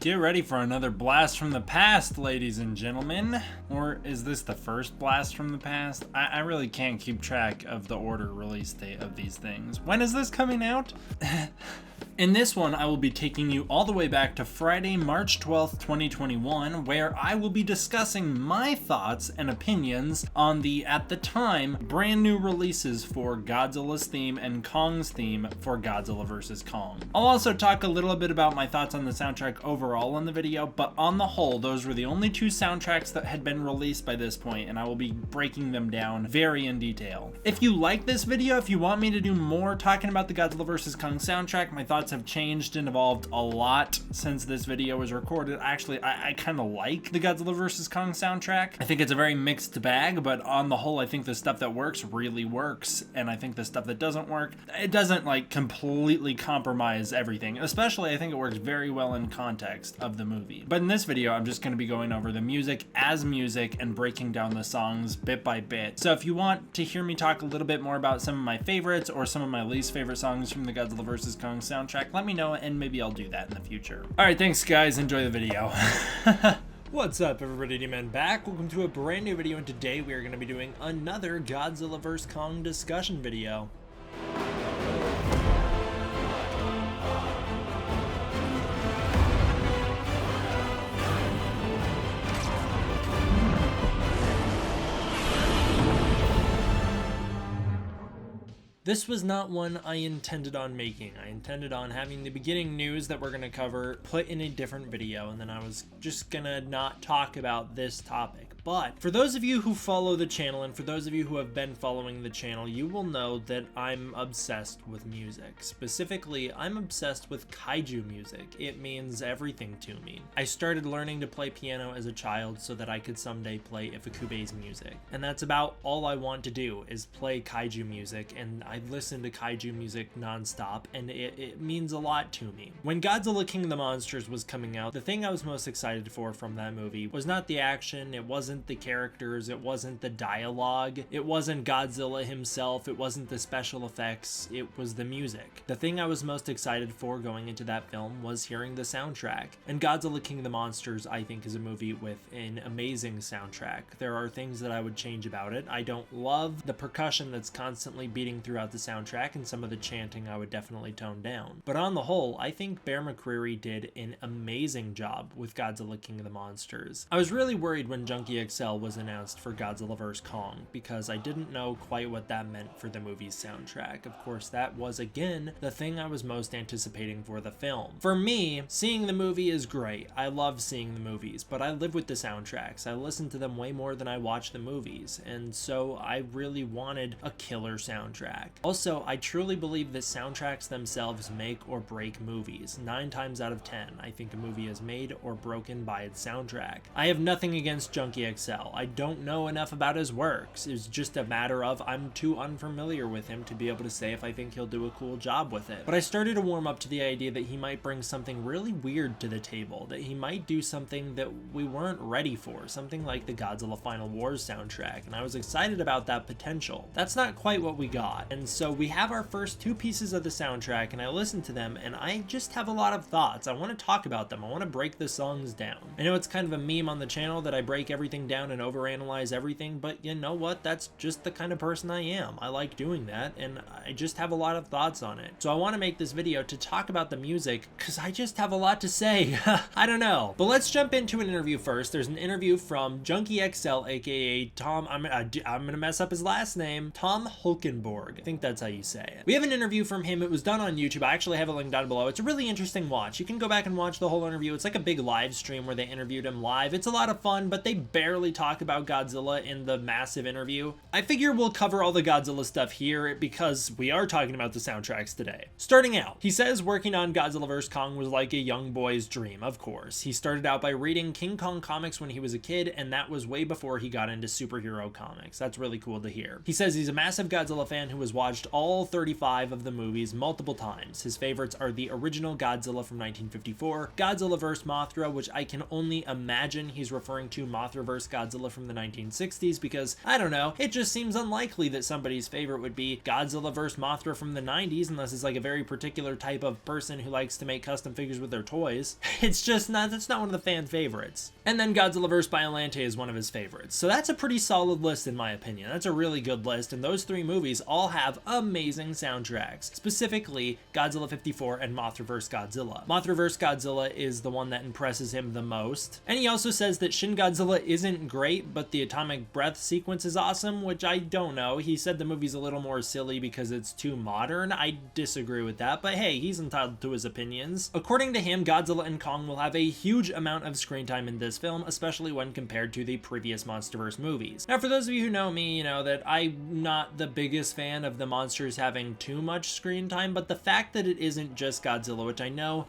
Get ready for another blast from the past, ladies and gentlemen. Or is this the first blast from the past? I really can't keep track of the order release date of these things. When is this coming out? In this one, I will be taking you all the way back to Friday, March 12th, 2021, where I will be discussing my thoughts and opinions on the, at the time, brand new releases for Godzilla's theme and Kong's theme for Godzilla vs. Kong. I'll also talk a little bit about my thoughts on the soundtrack overall in the video, but on the whole, those were the only two soundtracks that had been released by this point, and I will be breaking them down very in detail. If you like this video, if you want me to do more talking about the Godzilla vs. Kong soundtrack, my thoughts have changed and evolved a lot since this video was recorded. Actually, I kind of like the Godzilla vs. Kong soundtrack. I think it's a very mixed bag, but on the whole, I think the stuff that works really works, and I think the stuff that doesn't work, it doesn't like completely compromise everything. Especially, I think it works very well in context of the movie. But in this video, I'm just going to be going over the music as music and breaking down the songs bit by bit. So if you want to hear me talk a little bit more about some of my favorites or some of my least favorite songs from the Godzilla vs. Kong soundtrack, let me know and maybe I'll do that in the future. Alright, thanks guys, enjoy the video. What's up everybody, D-Man back. Welcome to a brand new video, and today we are going to be doing another Godzilla vs. Kong discussion video. This was not one I intended on making. I intended on having the beginning news that we're going to cover put in a different video, and then I was just gonna not talk about this topic. But for those of you who follow the channel, and for those of you who have been following the channel, you will know that I'm obsessed with music. Specifically, I'm obsessed with kaiju music. It means everything to me. I started learning to play piano as a child so that I could someday play Ifukube's music. And that's about all I want to do, is play kaiju music, and I listen to kaiju music nonstop, and it means a lot to me. When Godzilla King of the Monsters was coming out, the thing I was most excited for from that movie was not the action, it wasn't the characters, it wasn't the dialogue, it wasn't Godzilla himself, it wasn't the special effects, it was the music. The thing I was most excited for going into that film was hearing the soundtrack. And Godzilla King of the Monsters, I think, is a movie with an amazing soundtrack. There are things that I would change about it. I don't love the percussion that's constantly beating throughout the soundtrack, and some of the chanting I would definitely tone down. But on the whole, I think Bear McCreary did an amazing job with Godzilla King of the Monsters. I was really worried when Junkie XL was announced for Godzilla vs. Kong, because I didn't know quite what that meant for the movie's soundtrack. Of course, that was, again, the thing I was most anticipating for the film. For me, seeing the movie is great. I love seeing the movies, but I live with the soundtracks. I listen to them way more than I watch the movies, and so I really wanted a killer soundtrack. Also, I truly believe that soundtracks themselves make or break movies. 9 times out of 10, I think a movie is made or broken by its soundtrack. I have nothing against Junkie XL. I don't know enough about his works. It's just a matter of I'm too unfamiliar with him to be able to say if I think he'll do a cool job with it. But I started to warm up to the idea that he might bring something really weird to the table, that he might do something that we weren't ready for, something like the Godzilla Final Wars soundtrack, and I was excited about that potential. That's not quite what we got, and so we have our first 2 pieces of the soundtrack, and I listened to them, and I just have a lot of thoughts. I want to talk about them. I want to break the songs down. I know it's kind of a meme on the channel that I break everything down and overanalyze everything, but you know what? That's just the kind of person I am. I like doing that, and I just have a lot of thoughts on it. So I want to make this video to talk about the music, because I just have a lot to say. I don't know. But let's jump into an interview first. There's an interview from Junkie XL, aka Tom, I'm gonna mess up his last name, Tom Hulkenborg. I think that's how you say it. We have an interview from him. It was done on YouTube. I actually have a link down below. It's a really interesting watch. You can go back and watch the whole interview. It's like a big live stream where they interviewed him live. It's a lot of fun, but they barely talk about Godzilla in the massive interview. I figure we'll cover all the Godzilla stuff here because we are talking about the soundtracks today. Starting out, he says working on Godzilla vs. Kong was like a young boy's dream, of course. He started out by reading King Kong comics when he was a kid, and that was way before he got into superhero comics. That's really cool to hear. He says he's a massive Godzilla fan who has watched all 35 of the movies multiple times. His favorites are the original Godzilla from 1954, Godzilla vs. Mothra, which I can only imagine he's referring to Mothra vs. vs. Godzilla from the 1960s because, I don't know, it just seems unlikely that somebody's favorite would be Godzilla vs. Mothra from the 90s unless it's like a very particular type of person who likes to make custom figures with their toys. It's just not, that's not one of the fan favorites. And then Godzilla vs. Biollante is one of his favorites. So that's a pretty solid list in my opinion. That's a really good list, and those three movies all have amazing soundtracks. Specifically, Godzilla 54 and Mothra vs. Godzilla. Mothra vs. Godzilla is the one that impresses him the most. And he also says that Shin Godzilla isn't great, but the atomic breath sequence is awesome, which I don't know. He said the movie's a little more silly because it's too modern. I disagree with that, but hey, he's entitled to his opinions. According to him, Godzilla and Kong will have a huge amount of screen time in this film, especially when compared to the previous MonsterVerse movies. Now, for those of you who know me, you know that I'm not the biggest fan of the monsters having too much screen time, but the fact that it isn't just Godzilla, which I know,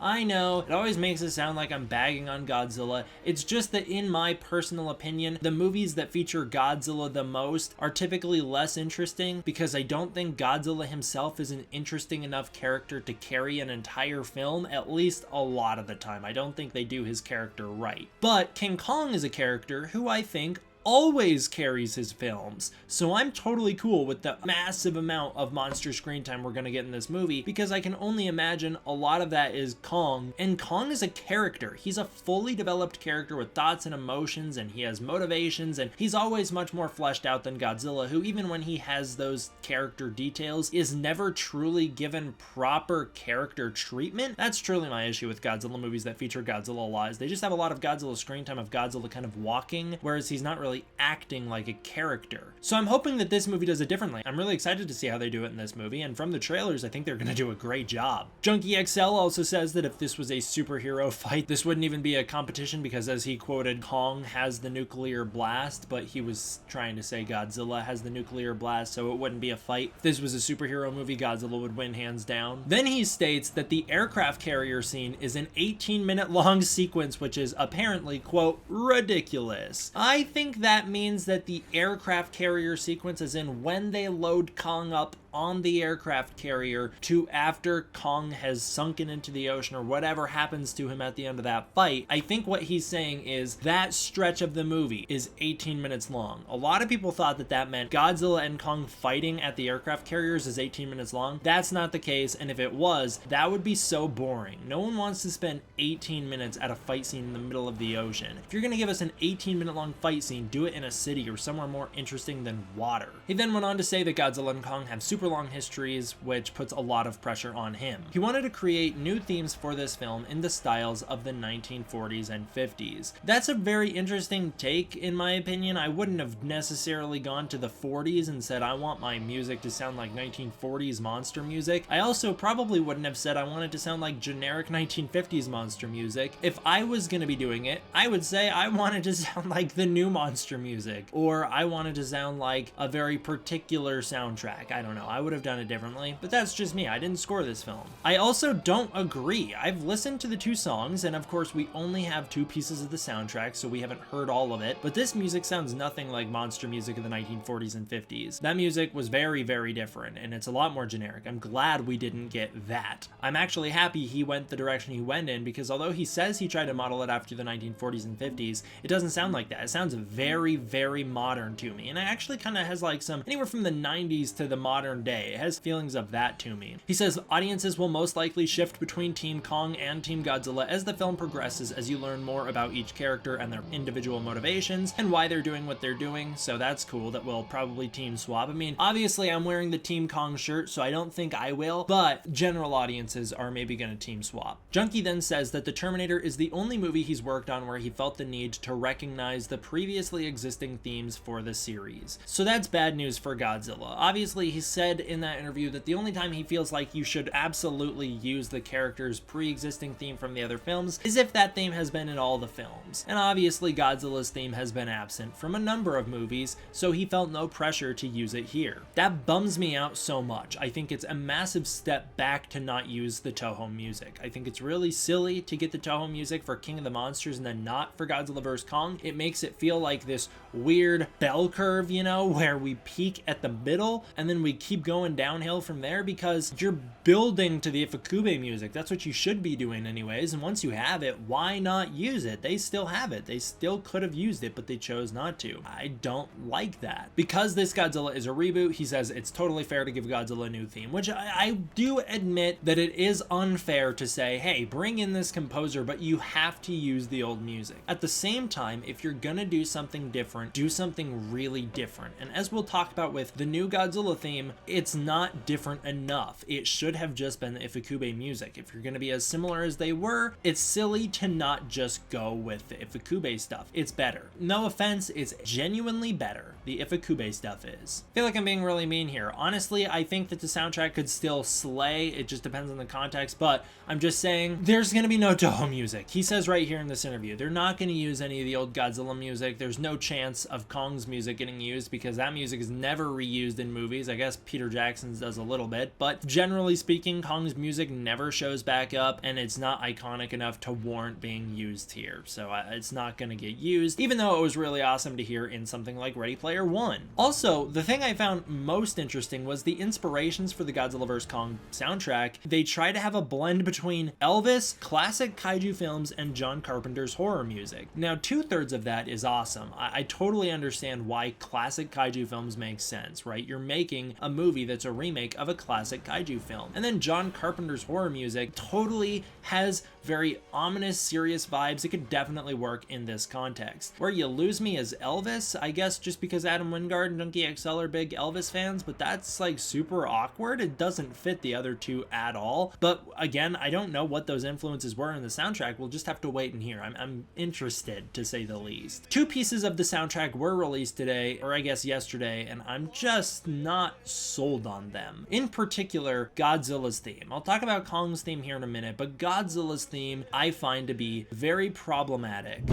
it always makes it sound like I'm bagging on Godzilla. It's just that in my personal opinion, the movies that feature Godzilla the most are typically less interesting because I don't think Godzilla himself is an interesting enough character to carry an entire film, at least a lot of the time. I don't think they do his character right. But King Kong is a character who I think always carries his films. So I'm totally cool with the massive amount of monster screen time we're gonna get in this movie because I can only imagine a lot of that is Kong. And Kong is a character. He's a fully developed character with thoughts and emotions, and he has motivations, and he's always much more fleshed out than Godzilla, who even when he has those character details is never truly given proper character treatment. That's truly my issue with Godzilla movies that feature Godzilla a lot, is they just have a lot of Godzilla screen time of Godzilla kind of walking, whereas he's not really acting like a character. So I'm hoping that this movie does it differently. I'm really excited to see how they do it in this movie, and from the trailers, I think they're gonna do a great job. Junkie XL also says that if this was a superhero fight, this wouldn't even be a competition because, as he quoted, Kong has the nuclear blast, but he was trying to say Godzilla has the nuclear blast, so it wouldn't be a fight. If this was a superhero movie, Godzilla would win hands down. Then he states that the aircraft carrier scene is an 18-minute long sequence, which is apparently, quote, ridiculous. I think that means that the aircraft carrier sequence, as in when they load Kong up on the aircraft carrier to after Kong has sunken into the ocean or whatever happens to him at the end of that fight, I think what he's saying is that stretch of the movie is 18 minutes long. A lot of people thought that that meant Godzilla and Kong fighting at the aircraft carriers is 18 minutes long. That's not the case, and if it was, that would be so boring. No one wants to spend 18 minutes at a fight scene in the middle of the ocean. If you're gonna give us an 18-minute long fight scene, do it in a city or somewhere more interesting than water. He then went on to say that Godzilla and Kong have super long histories, which puts a lot of pressure on him. He wanted to create new themes for this film in the styles of the 1940s and 50s. That's a very interesting take, in my opinion. I wouldn't have necessarily gone to the 40s and said I want my music to sound like 1940s monster music. I also probably wouldn't have said I want it to sound like generic 1950s monster music. If I was gonna be doing it, I would say I wanted to sound like the new monster music, or I wanted to sound like a very particular soundtrack. I don't know. I would have done it differently, but that's just me. I didn't score this film. I also don't agree. I've listened to the two songs, and of course we only have two pieces of the soundtrack, so we haven't heard all of it, but this music sounds nothing like monster music of the 1940s and 50s. That music was very, very different, and it's a lot more generic. I'm glad we didn't get that. I'm actually happy he went the direction he went in, because although he says he tried to model it after the 1940s and 50s, it doesn't sound like that. It sounds very, very modern to me, and it actually kind of has like some, anywhere from the 90s to the modern day. It has feelings of that to me. He says audiences will most likely shift between Team Kong and Team Godzilla as the film progresses, as you learn more about each character and their individual motivations and why they're doing what they're doing, so that's cool that we'll probably team swap. I mean, obviously I'm wearing the Team Kong shirt, so I don't think I will, but general audiences are maybe gonna team swap. Junkie then says that The Terminator is the only movie he's worked on where he felt the need to recognize the previously existing themes for the series. So that's bad news for Godzilla. Obviously, he said in that interview that the only time he feels like you should absolutely use the character's pre-existing theme from the other films is if that theme has been in all the films. And obviously Godzilla's theme has been absent from a number of movies, so he felt no pressure to use it here. That bums me out so much. I think it's a massive step back to not use the Toho music. I think it's really silly to get the Toho music for King of the Monsters and then not for Godzilla vs. Kong. It makes it feel like this weird bell curve, you know, where we peak at the middle and then we keep going downhill from there because you're building to the Ifukube music. That's what you should be doing anyways, and once you have it, why not use it? They still have it. They still could have used it, but they chose not to. I don't like that. Because this Godzilla is a reboot, he says it's totally fair to give Godzilla a new theme, which I do admit that it is unfair to say, hey, bring in this composer, but you have to use the old music. At the same time, if you're gonna do something different, do something really different. And as we'll talk about with the new Godzilla theme, it's not different enough. It should have just been the Ifukube music. If you're gonna be as similar as they were, it's silly to not just go with the Ifukube stuff. It's better. No offense, it's genuinely better. The Ifukube stuff is. I feel like I'm being really mean here. Honestly, I think that the soundtrack could still slay. It just depends on the context, but I'm just saying there's gonna be no Toho music. He says right here in this interview, they're not gonna use any of the old Godzilla music. There's no chance of Kong's music getting used because that music is never reused in movies. I guess Peter Jackson's does a little bit, but generally speaking, Kong's music never shows back up and it's not iconic enough to warrant being used here. So it's not gonna get used, even though it was really awesome to hear in something like Ready Player One. Also, the thing I found most interesting was the inspirations for the Godzilla vs. Kong soundtrack. They try to have a blend between Elvis, classic kaiju films, and John Carpenter's horror music. Now, 2/3 of that is awesome. I totally understand why classic kaiju films make sense, right? You're making a movie that's a remake of a classic kaiju film. And then John Carpenter's horror music totally has very ominous, serious vibes. It could definitely work in this context. Where you lose me is Elvis, I guess just because Adam Wingard and Junkie XL are big Elvis fans, but that's like super awkward. It doesn't fit the other two at all. But again, I don't know what those influences were in the soundtrack. We'll just have to wait and hear. I'm interested, to say the least. 2 pieces of the soundtrack were released today, or I guess yesterday, and I'm just not sold on them. In particular, Godzilla's theme. I'll talk about Kong's theme here in a minute, but Godzilla's theme I find to be very problematic.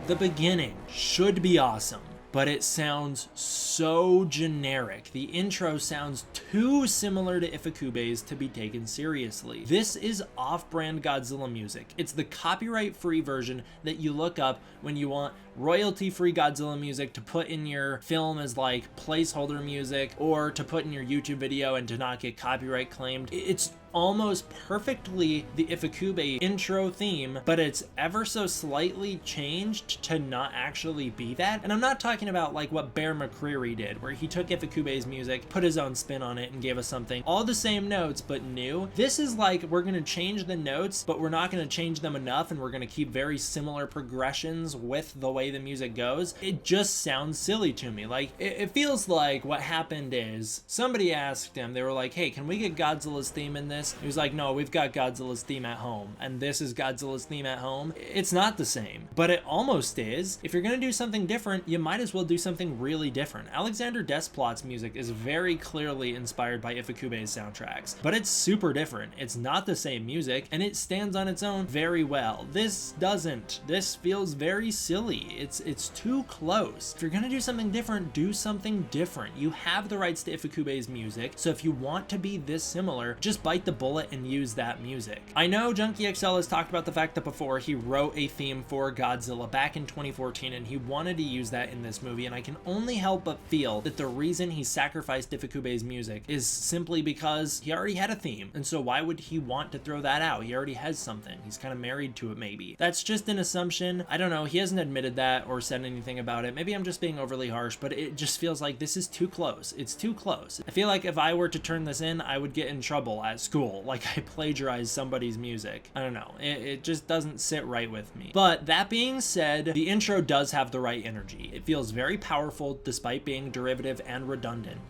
The beginning should be awesome, but it sounds so generic. The intro sounds too similar to Ifukube's to be taken seriously. This is off-brand Godzilla music. It's the copyright-free version that you look up when you want royalty-free Godzilla music to put in your film as like placeholder music, or to put in your YouTube video and to not get copyright claimed. It's almost perfectly the Ifukube intro theme, but it's ever so slightly changed to not actually be that. And I'm not talking about like what Bear McCreary did, where he took Ifukube's music, put his own spin on it, and gave us something all the same notes but new. This is like, we're gonna change the notes, but we're not gonna change them enough, and we're gonna keep very similar progressions with the way the music goes. It just sounds silly to me. Like, it feels like what happened is somebody asked him, they were like, hey, can we get Godzilla's theme in this? He was like, no, we've got Godzilla's theme at home, and this is Godzilla's theme at home. It's not the same, but it almost is. If you're gonna do something different, you might as well do something really different. Alexander Desplat's music is very clearly inspired by Ifukube's soundtracks, but it's super different. It's not the same music, and it stands on its own very well. This doesn't. This feels very silly. It's too close. If you're gonna do something different, do something different. You have the rights to Ifukube's music, so if you want to be this similar, just bite the bullet and use that music. I know Junkie XL has talked about the fact that before he wrote a theme for Godzilla back in 2014, and he wanted to use that in this movie, and I can only help but feel that the reason he sacrificed Ifukube's music is simply because he already had a theme, and so why would he want to throw that out? He already has something. He's kind of married to it, maybe. That's just an assumption. I don't know. He hasn't admitted that or said anything about it. Maybe I'm just being overly harsh, but it just feels like this is too close. It's too close. I feel like if I were to turn this in, I would get in trouble at school. Like I plagiarized somebody's music. I don't know. It just doesn't sit right with me. But that being said, the intro does have the right energy. It feels very powerful despite being derivative and redundant.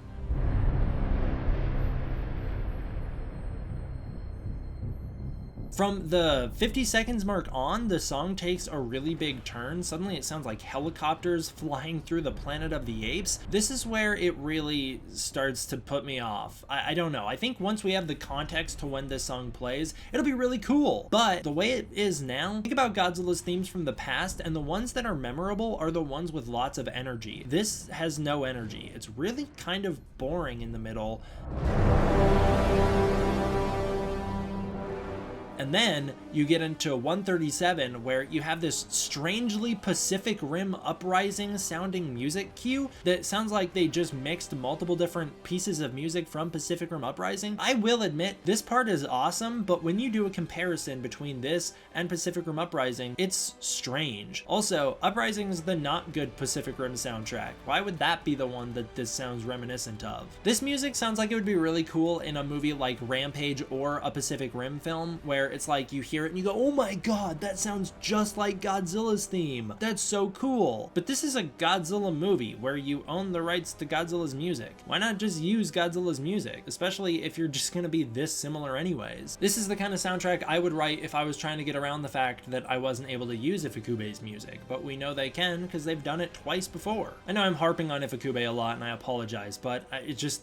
From the 50 seconds mark on, the song takes a really big turn. Suddenly it sounds like helicopters flying through the Planet of the Apes. This is where it really starts to put me off. I don't know. I think once we have the context to when this song plays, it'll be really cool. But the way it is now, think about Godzilla's themes from the past, and the ones that are memorable are the ones with lots of energy. This has no energy. It's really kind of boring in the middle. And then you get into 137 where you have this strangely Pacific Rim Uprising sounding music cue that sounds like they just mixed multiple different pieces of music from Pacific Rim Uprising. I will admit this part is awesome, but when you do a comparison between this and Pacific Rim Uprising, it's strange. Also, Uprising is the not good Pacific Rim soundtrack. Why would that be the one that this sounds reminiscent of? This music sounds like it would be really cool in a movie like Rampage or a Pacific Rim film, where it's like you hear it and you go, oh my god, that sounds just like Godzilla's theme. That's so cool. But this is a Godzilla movie where you own the rights to Godzilla's music. Why not just use Godzilla's music, especially if you're just gonna be this similar anyways? This is the kind of soundtrack I would write if I was trying to get around the fact that I wasn't able to use Ifukube's music, but we know they can because they've done it twice before. I know I'm harping on Ifukube a lot and I apologize, but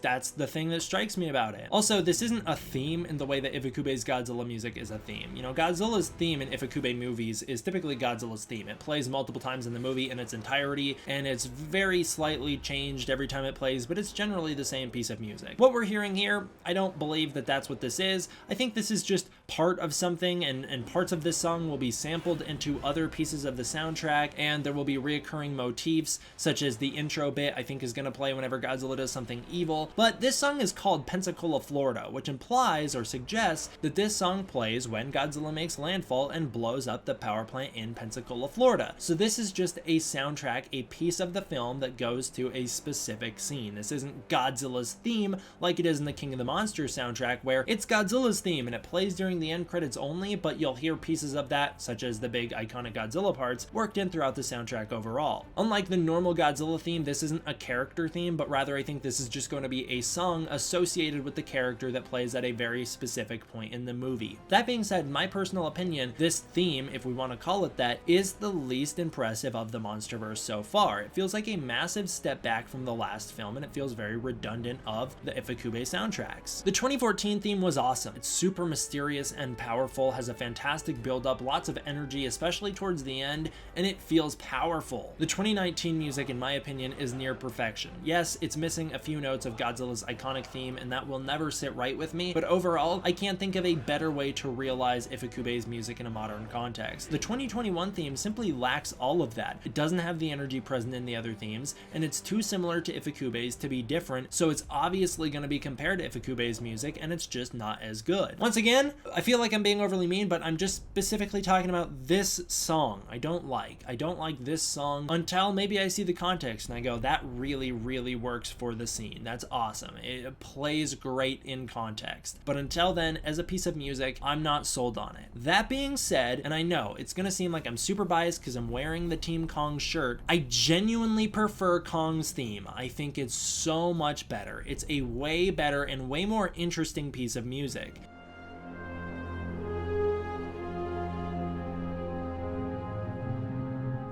that's the thing that strikes me about it. Also, this isn't a theme in the way that Ifukube's Godzilla music is a theme. You know, Godzilla's theme in Ifukube movies is typically Godzilla's theme. It plays multiple times in the movie in its entirety, and it's very slightly changed every time it plays, but it's generally the same piece of music. What we're hearing here, I don't believe that that's what this is. I think this is just part of something, and parts of this song will be sampled into other pieces of the soundtrack, and there will be reoccurring motifs, such as the intro bit I think is going to play whenever Godzilla does something evil. But this song is called Pensacola, Florida, which implies or suggests that this song plays when Godzilla makes landfall and blows up the power plant in Pensacola, Florida. So this is just a soundtrack, a piece of the film that goes to a specific scene. This isn't Godzilla's theme like it is in the King of the Monsters soundtrack, where it's Godzilla's theme and it plays during the end credits only, but you'll hear pieces of that, such as the big iconic Godzilla parts, worked in throughout the soundtrack overall. Unlike the normal Godzilla theme, this isn't a character theme, but rather I think this is just going to be a song associated with the character that plays at a very specific point in the movie. That being said, in my personal opinion, this theme, if we want to call it that, is the least impressive of the MonsterVerse so far. It feels like a massive step back from the last film, and it feels very redundant of the Ifukube soundtracks. The 2014 theme was awesome. It's super mysterious and powerful, has a fantastic build-up, lots of energy, especially towards the end, and it feels powerful. The 2019 music, in my opinion, is near perfection. Yes, it's missing a few notes of Godzilla's iconic theme, and that will never sit right with me, but overall, I can't think of a better way to realize Ifukube's music in a modern context. The 2021 theme simply lacks all of that. It doesn't have the energy present in the other themes, and it's too similar to Ifukube's to be different, so it's obviously going to be compared to Ifukube's music, and it's just not as good. Once again, I feel like I'm being overly mean, but I'm just specifically talking about this song. I don't like this song until maybe I see the context and I go, that really, really works for the scene. That's awesome. It plays great in context. But until then, as a piece of music, I'm not sold on it. That being said, and I know it's gonna seem like I'm super biased because I'm wearing the Team Kong shirt, I genuinely prefer Kong's theme. I think it's so much better. It's a way better and way more interesting piece of music.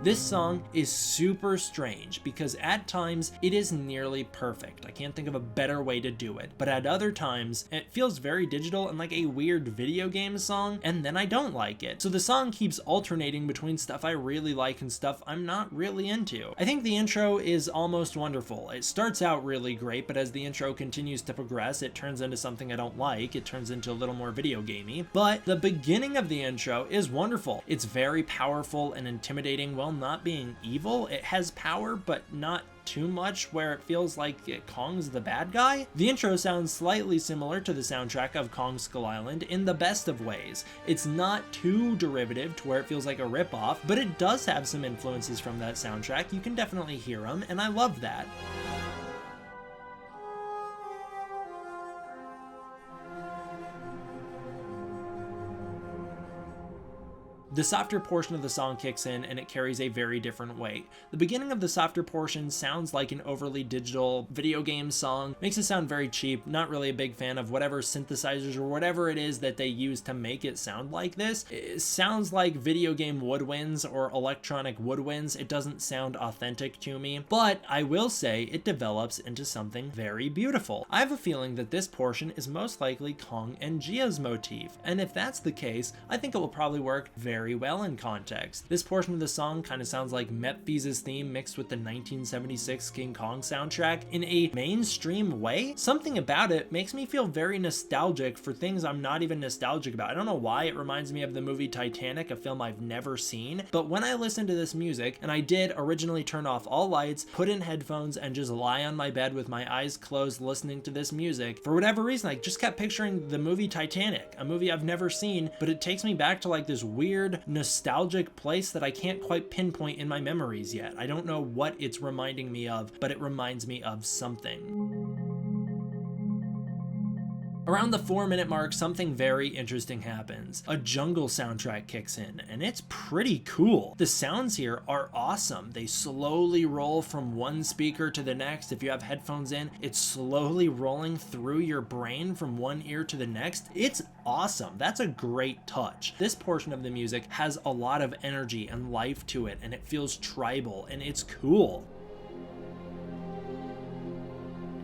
This song is super strange because at times it is nearly perfect. I can't think of a better way to do it, but at other times it feels very digital and like a weird video game song, and then I don't like it. So the song keeps alternating between stuff I really like and stuff I'm not really into. I think the intro is almost wonderful. It starts out really great, but as the intro continues to progress, it turns into something I don't like. It turns into a little more video gamey, but the beginning of the intro is wonderful. It's very powerful and intimidating while not being evil. It has power, but not too much where it feels like Kong's the bad guy. The intro sounds slightly similar to the soundtrack of Kong Skull Island in the best of ways. It's not too derivative to where it feels like a ripoff, but it does have some influences from that soundtrack. You can definitely hear them, and I love that. The softer portion of the song kicks in and it carries a very different weight. The beginning of the softer portion sounds like an overly digital video game song, makes it sound very cheap, not really a big fan of whatever synthesizers or whatever it is that they use to make it sound like this. It sounds like video game woodwinds or electronic woodwinds. It doesn't sound authentic to me, but I will say it develops into something very beautiful. I have a feeling that this portion is most likely Kong and Gia's motif, and if that's the case, I think it will probably work very very well in context. This portion of the song kind of sounds like Mephi's theme mixed with the 1976 King Kong soundtrack in a mainstream way. Something about it makes me feel very nostalgic for things I'm not even nostalgic about. I don't know why. It reminds me of the movie Titanic, a film I've never seen, but when I listen to this music, and I did originally turn off all lights, put in headphones, and just lie on my bed with my eyes closed listening to this music, for whatever reason I just kept picturing the movie Titanic, a movie I've never seen, but it takes me back to like this weird nostalgic place that I can't quite pinpoint in my memories yet. I don't know what it's reminding me of, but it reminds me of something. Around the 4-minute mark, something very interesting happens. A jungle soundtrack kicks in, and it's pretty cool. The sounds here are awesome. They slowly roll from one speaker to the next. If you have headphones in, it's slowly rolling through your brain from one ear to the next. It's awesome. That's a great touch. This portion of the music has a lot of energy and life to it, and it feels tribal, and it's cool.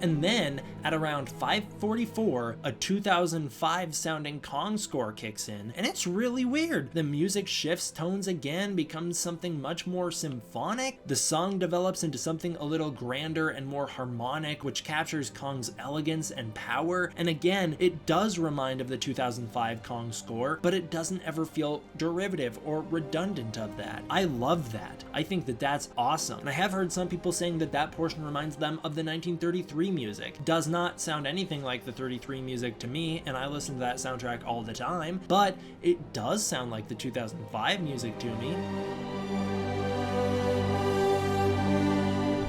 And then at around 5:44, a 2005 sounding Kong score kicks in, and it's really weird. The music shifts tones again, becomes something much more symphonic. The song develops into something a little grander and more harmonic, which captures Kong's elegance and power. And again, it does remind of the 2005 Kong score, but it doesn't ever feel derivative or redundant of that. I love that. I think that that's awesome. And I have heard some people saying that that portion reminds them of the 1933 music. Does not sound anything like the 33 music to me, and I listen to that soundtrack all the time, but it does sound like the 2005 music to me.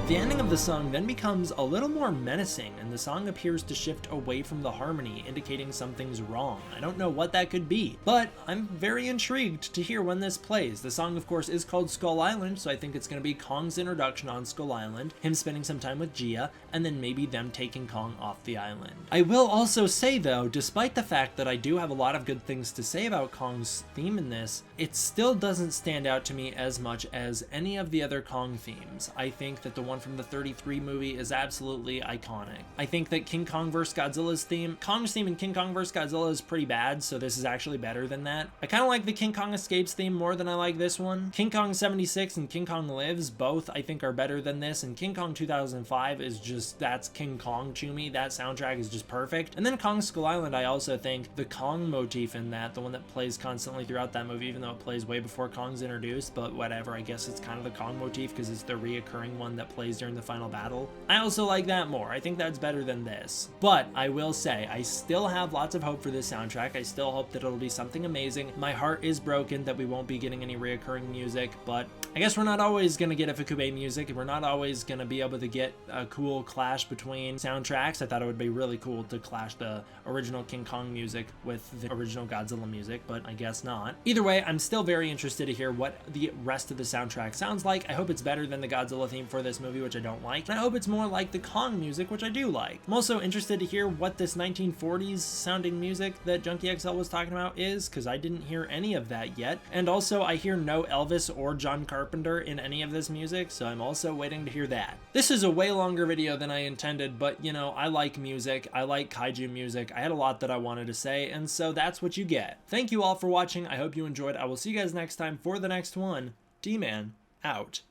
The ending of the song then becomes a little more menacing, and the song appears to shift away from the harmony, indicating something's wrong. I don't know what that could be, but I'm very intrigued to hear when this plays. The song, of course, is called Skull Island, so I think it's going to be Kong's introduction on Skull Island, him spending some time with Gia, and then maybe them taking Kong off the island. I will also say, though, despite the fact that I do have a lot of good things to say about Kong's theme in this, it still doesn't stand out to me as much as any of the other Kong themes. I think that the one from the 33 movie is absolutely iconic. I think that King Kong vs. Godzilla's theme, Kong's theme in King Kong vs. Godzilla is pretty bad, so this is actually better than that. I kind of like the King Kong Escapes theme more than I like this one. King Kong 76 and King Kong Lives both I think are better than this, and King Kong 2005 is just, that's King Kong to me. That soundtrack is just perfect. And then Kong Skull Island, I also think the Kong motif in that, the one that plays constantly throughout that movie, even though it plays way before Kong's introduced, but whatever, I guess it's kind of the Kong motif because it's the reoccurring one that plays during the final battle. I also like that more. I think that's better than this. But I will say, I still have lots of hope for this soundtrack. I still hope that it'll be something amazing. My heart is broken that we won't be getting any reoccurring music, but I guess we're not always going to get Ifukube music, and we're not always going to be able to get a cool clash between soundtracks. I thought it would be really cool to clash the original King Kong music with the original Godzilla music, but I guess not. Either way, I'm still very interested to hear what the rest of the soundtrack sounds like. I hope it's better than the Godzilla theme for this movie, which I don't like, and I hope it's more like the Kong music, which I do like. I'm also interested to hear what this 1940s sounding music that Junkie XL was talking about is, because I didn't hear any of that yet. And also, I hear no Elvis or John Carpenter in any of this music, so I'm also waiting to hear that. This is a way longer video than I intended, but you know, I like music, I like kaiju music, I had a lot that I wanted to say, and so that's what you get. Thank you all for watching, I hope you enjoyed. I will see you guys next time for the next one. D-Man, out.